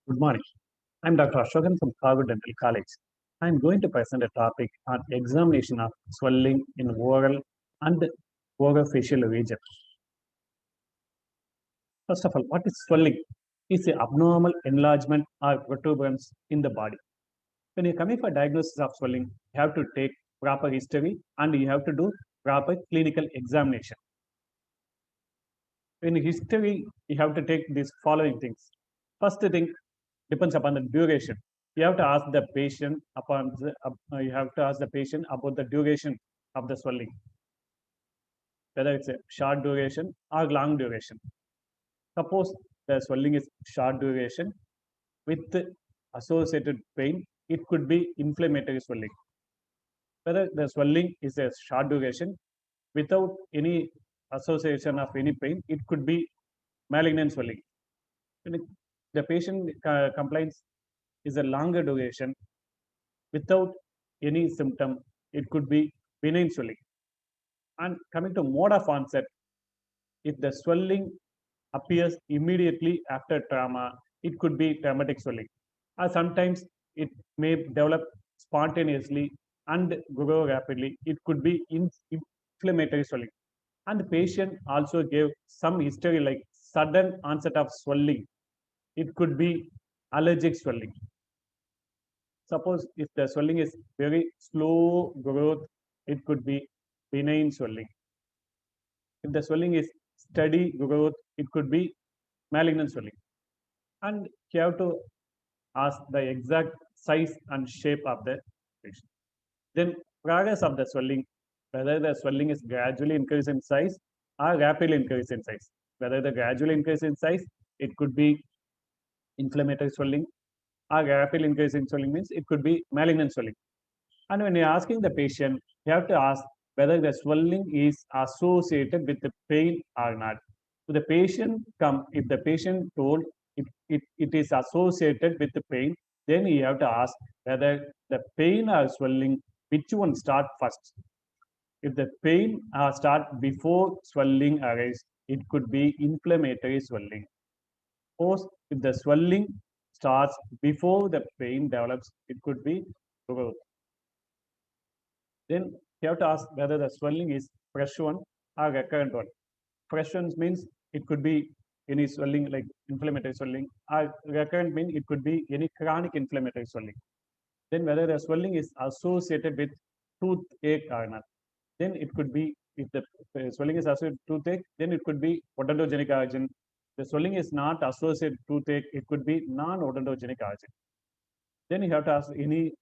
Good morning. I'm Dr. Ashokan from Harvard Dental College. I'm going to present a topic on examination of swelling in oral and orofacial region. First of all, what is swelling? It's an abnormal enlargement or protuberance in the body. When you're coming for diagnosis of swelling, you have to take proper history and you have to do proper clinical examination. In history, you have to take these following things. First thing depends upon the duration. You have to ask the patient you have to ask the patient about the duration of the swelling, whether it's a short duration or long duration. Suppose the swelling is short duration with associated pain, it could be inflammatory swelling. Whether the swelling is a short duration without any association of any pain, it could be malignant swelling. When the patient complains is a longer duration without any symptom, it could be benign swelling. And coming to mode of onset, if the swelling appears immediately after trauma, it could be traumatic swelling. Or sometimes it may develop spontaneously and grow rapidly. It could be inflammatory swelling. And the patient also gave some history like sudden onset of swelling. It could be allergic swelling. Suppose if the swelling is very slow growth, it could be benign swelling. If the swelling is steady growth, it could be malignant swelling. And you have to ask the exact size and shape of the patient. Then progress of the swelling, whether the swelling is gradually increase in size or rapidly increase in size. Whether the gradually increase in size, it could be inflammatory swelling, or rapid increase in swelling means it could be malignant swelling. And when you're asking the patient, you have to ask whether the swelling is associated with the pain or not. So the patient if the patient told it is associated with the pain, then you have to ask whether the pain or swelling, which one start first. If the pain start before swelling arises, it could be inflammatory swelling. Suppose if the swelling starts before the pain develops, it could be growth. Then you have to ask whether the swelling is fresh one or recurrent one. Fresh ones means it could be any swelling like inflammatory swelling, or recurrent means it could be any chronic inflammatory swelling. Then whether the swelling is associated with toothache or not. Then it could be, if the swelling is associated with toothache, then it could be odontogenic origin. The swelling is not associated with toothache, it could be non-odontogenic origin. Then you have to ask any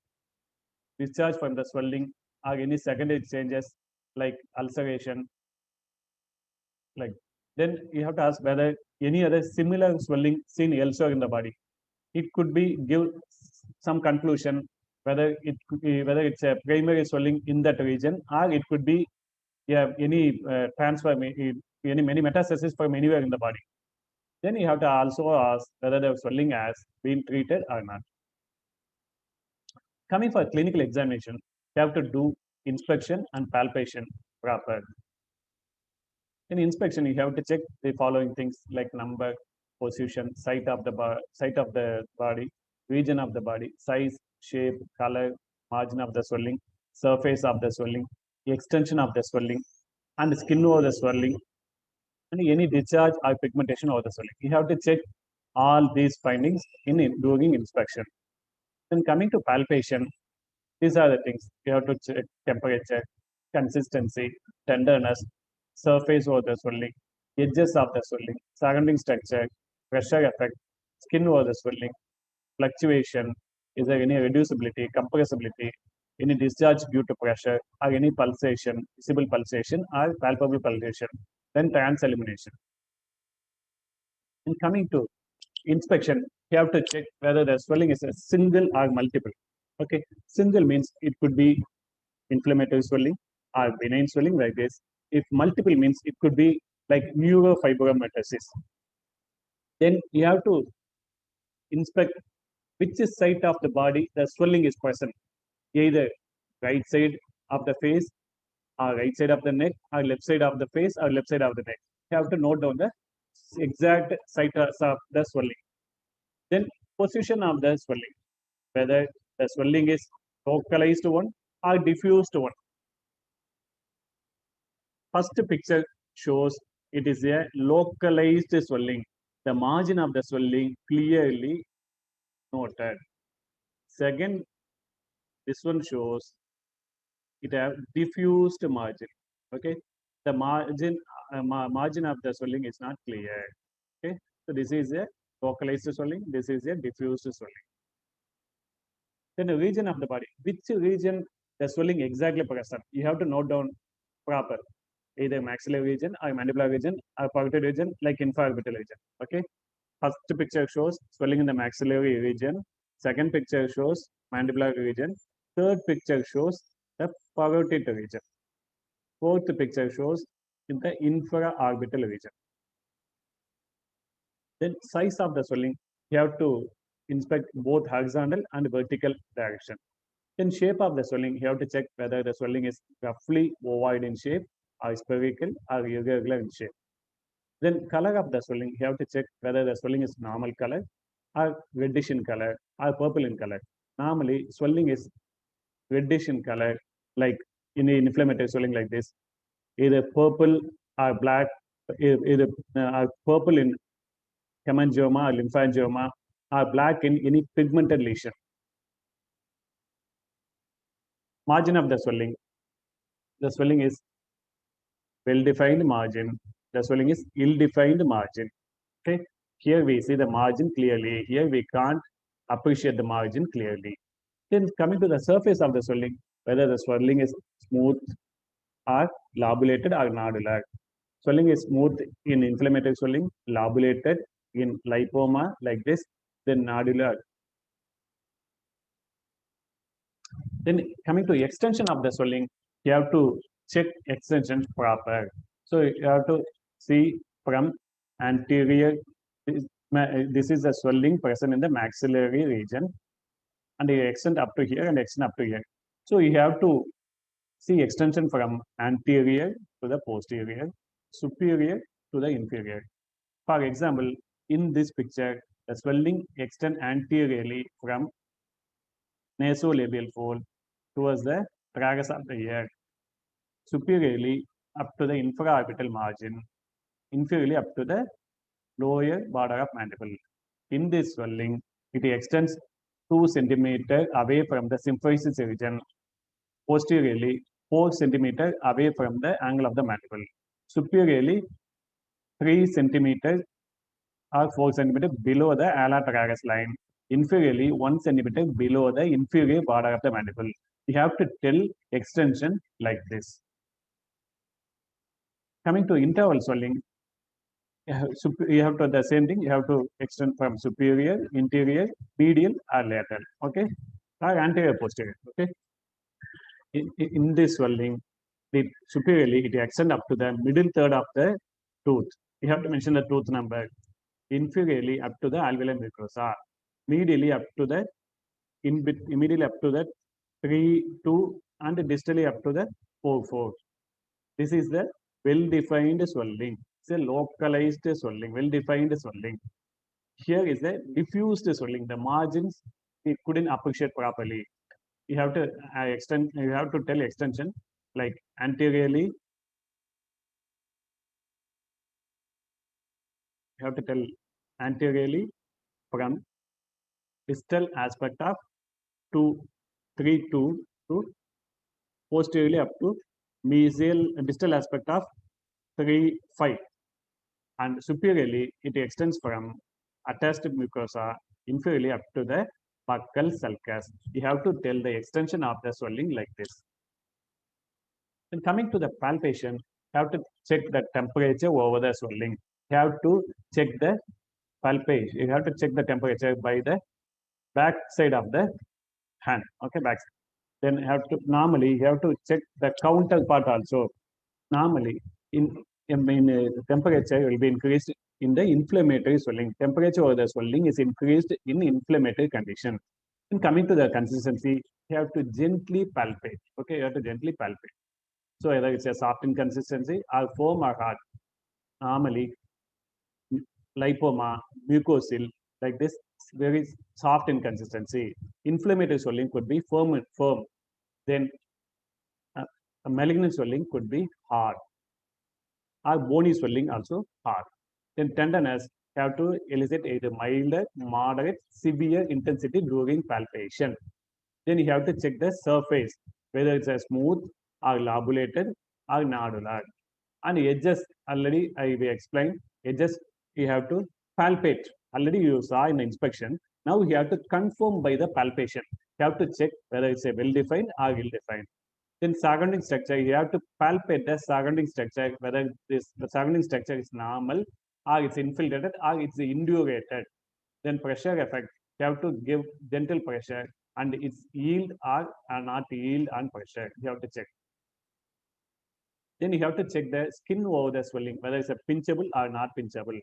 discharge from the swelling or any secondary changes like ulceration. Like then you have to ask whether any other similar swelling seen elsewhere in the body. It could be give some conclusion whether whether it's a primary swelling in that region, or it could be any transfer, any many metastasis from anywhere in the body. Then you have to also ask whether the swelling has been treated or not. Coming for clinical examination, you have to do inspection and palpation proper. In inspection, you have to check the following things like number, position, site of the body, region of the body, size, shape, color, margin of the swelling, surface of the swelling, extension of the swelling, and skin over the swelling, and any discharge or pigmentation over the swelling. You have to check all these findings in doing inspection. Then coming to palpation, these are the things you have to check: temperature, consistency, tenderness, surface over the swelling, edges of the swelling, surrounding structure, pressure effect, skin over the swelling, fluctuation, is there any reducibility, compressibility, any discharge due to pressure, or any pulsation, visible pulsation or palpable pulsation, then trans elimination. And coming to inspection, you have to check whether the swelling is a single or multiple. Okay, single means it could be inflammatory swelling or benign swelling like this. If multiple means it could be like neurofibromatosis. Then you have to inspect which side of the body the swelling is present, either right side of the face or right side of the neck or left side of the face or left side of the neck. You have to note down the exact site of the swelling. Then Position of the swelling, whether the swelling is localized one or diffused one. First picture shows it is a localized swelling. The margin of the swelling clearly noted. Second, this one shows it have diffused margin. Okay, the margin of the swelling is not clear. Okay, so this is a localized swelling. This is a diffused swelling. Then the region of the body, which region the swelling exactly present, you have to note down proper, either maxillary region or mandibular region or parietal region, like infraorbital region. Okay, first picture shows swelling in the maxillary region. Second picture shows mandibular region. Third picture shows the parotid region. Fourth picture shows in the infraorbital region. Then size of the swelling, you have to inspect both horizontal and vertical direction. Then shape of the swelling, you have to check whether the swelling is roughly ovoid in shape or spherical or irregular in shape. Then color of the swelling, you have to check whether the swelling is normal color or reddish in color or purple in color. Normally, swelling is reddish in color, like in the inflammatory swelling like this, either purple or black, either purple in hemangioma or lymphangioma, or black in any pigmented lesion. Margin of the swelling is well-defined margin. The swelling is ill-defined margin. Okay, here we see the margin clearly. Here we can't appreciate the margin clearly. Then coming to the surface of the swelling, whether the swelling is smooth or lobulated or nodular. Swelling is smooth in inflammatory swelling, lobulated in lipoma like this, then nodular. Then coming to extension of the swelling, you have to check extension proper. So you have to see from anterior, this is the swelling present in the maxillary region, and you extend up to here and extend up to here. So you have to see extension from anterior to the posterior, superior to the inferior. For example, in this picture, the swelling extend anteriorly from nasolabial fold towards the tragus of the ear, superiorly up to the infraorbital margin, inferiorly up to the lower border of mandible. In this swelling, it extends 2 centimeter away from the symphysis region, posteriorly 4 centimeter away from the angle of the mandible, superiorly 3 centimeters or 4 centimeter below the alar tragus line, inferiorly 1 centimeter below the inferior border of the mandible. You have to tell extension like this. Coming to interval swelling, you have to the same thing. You have to extend from superior, interior, medial, or lateral. Okay, or anterior, posterior. Okay. In this swelling, superiorly it extend up to the middle third of the tooth. You have to mention the tooth number. Inferiorly up to the alveolar mucosa. Medially up to the immediately up to the 3-2 and distally up to the 4-4. This is the well-defined swelling. It's a localized swelling, well-defined swelling. Here is the diffused swelling. The margins we couldn't appreciate properly. You have to extend. You have to tell extension like anteriorly. You have to tell anteriorly from distal aspect of 2-3-2 to posteriorly up to mesial distal aspect of 3-5, and superiorly it extends from attached mucosa inferiorly up to the buccal sulcus. You have to tell the extension of the swelling like this. Then coming to the palpation, you have to check the temperature over the swelling. You have to check the palpation. You have to check the temperature by the back side of the hand. Okay, back. Then normally you have to check the counterpart also. Normally in temperature will be increased in the inflammatory swelling. Temperature over the swelling is increased in inflammatory condition. And coming to the consistency, you have to gently palpate. Okay, you have to gently palpate. So whether it's a soft in consistency or firm or hard. Normally, lipoma, mucosil, like this, very soft in consistency. Inflammatory swelling could be firm. Then a malignant swelling could be hard, or bony swelling also hard. Then tenderness have to elicit either mild, moderate, severe intensity during palpation. Then you have to check the surface, whether it's a smooth or lobulated or nodular. And edges, already I will explain, edges you have to palpate. Already you saw in the inspection. Now you have to confirm by the palpation. You have to check whether it's a well-defined or ill-defined. Then surrounding structure, you have to palpate the surrounding structure, whether the surrounding structure is normal or it's infiltrated or it's indurated. Then pressure effect, you have to give gentle pressure and it's yield or not yield on pressure. You have to check. Then you have to check the skin over the swelling, whether it's a pinchable or not pinchable.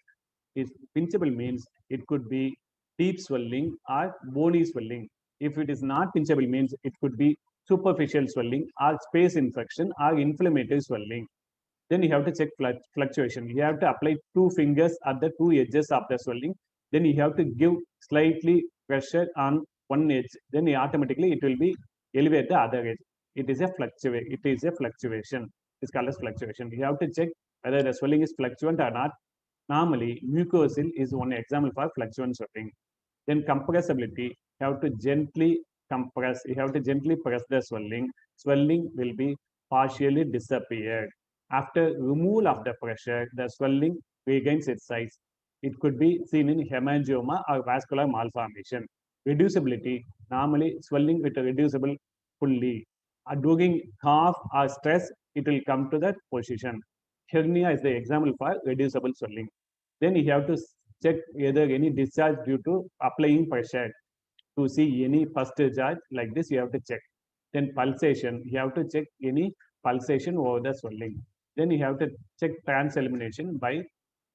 If pinchable means it could be deep swelling or bony swelling. If it is not pinchable means it could be superficial swelling or space infection or inflammatory swelling. Then you have to check fluctuation. You have to apply 2 fingers at the 2 edges of the swelling. Then you have to give slightly pressure on one edge. Then automatically it will be elevate the other edge. It is a fluctuation. It is a fluctuation. It's called as fluctuation. You have to check whether the swelling is fluctuant or not. Normally, mucosal is one example for fluctuant swelling. Then compressibility, you have to gently compress. You have to gently press the swelling. Swelling will be partially disappeared. After removal of the pressure, the swelling regains its size. It could be seen in hemangioma or vascular malformation. Reducibility, normally swelling with a reducible fully. During cough or stress, it will come to that position. Hernia is the example for reducible swelling. Then you have to check whether any discharge due to applying pressure. To see any first discharge like this, you have to check. Then pulsation, you have to check any pulsation over the swelling. Then you have to check trans elimination by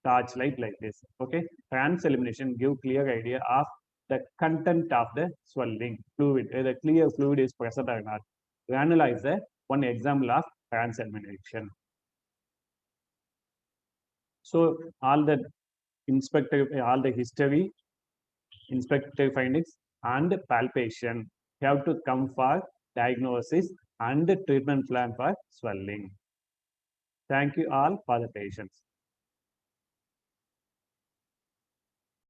torchlight like this. Okay, trans elimination give clear idea of the content of the swelling fluid, whether clear fluid is present or not. Granula is the one example of trans elimination. So all the all the history, inspector findings, and palpation have to come for diagnosis and treatment plan for swelling. Thank you all for the patience.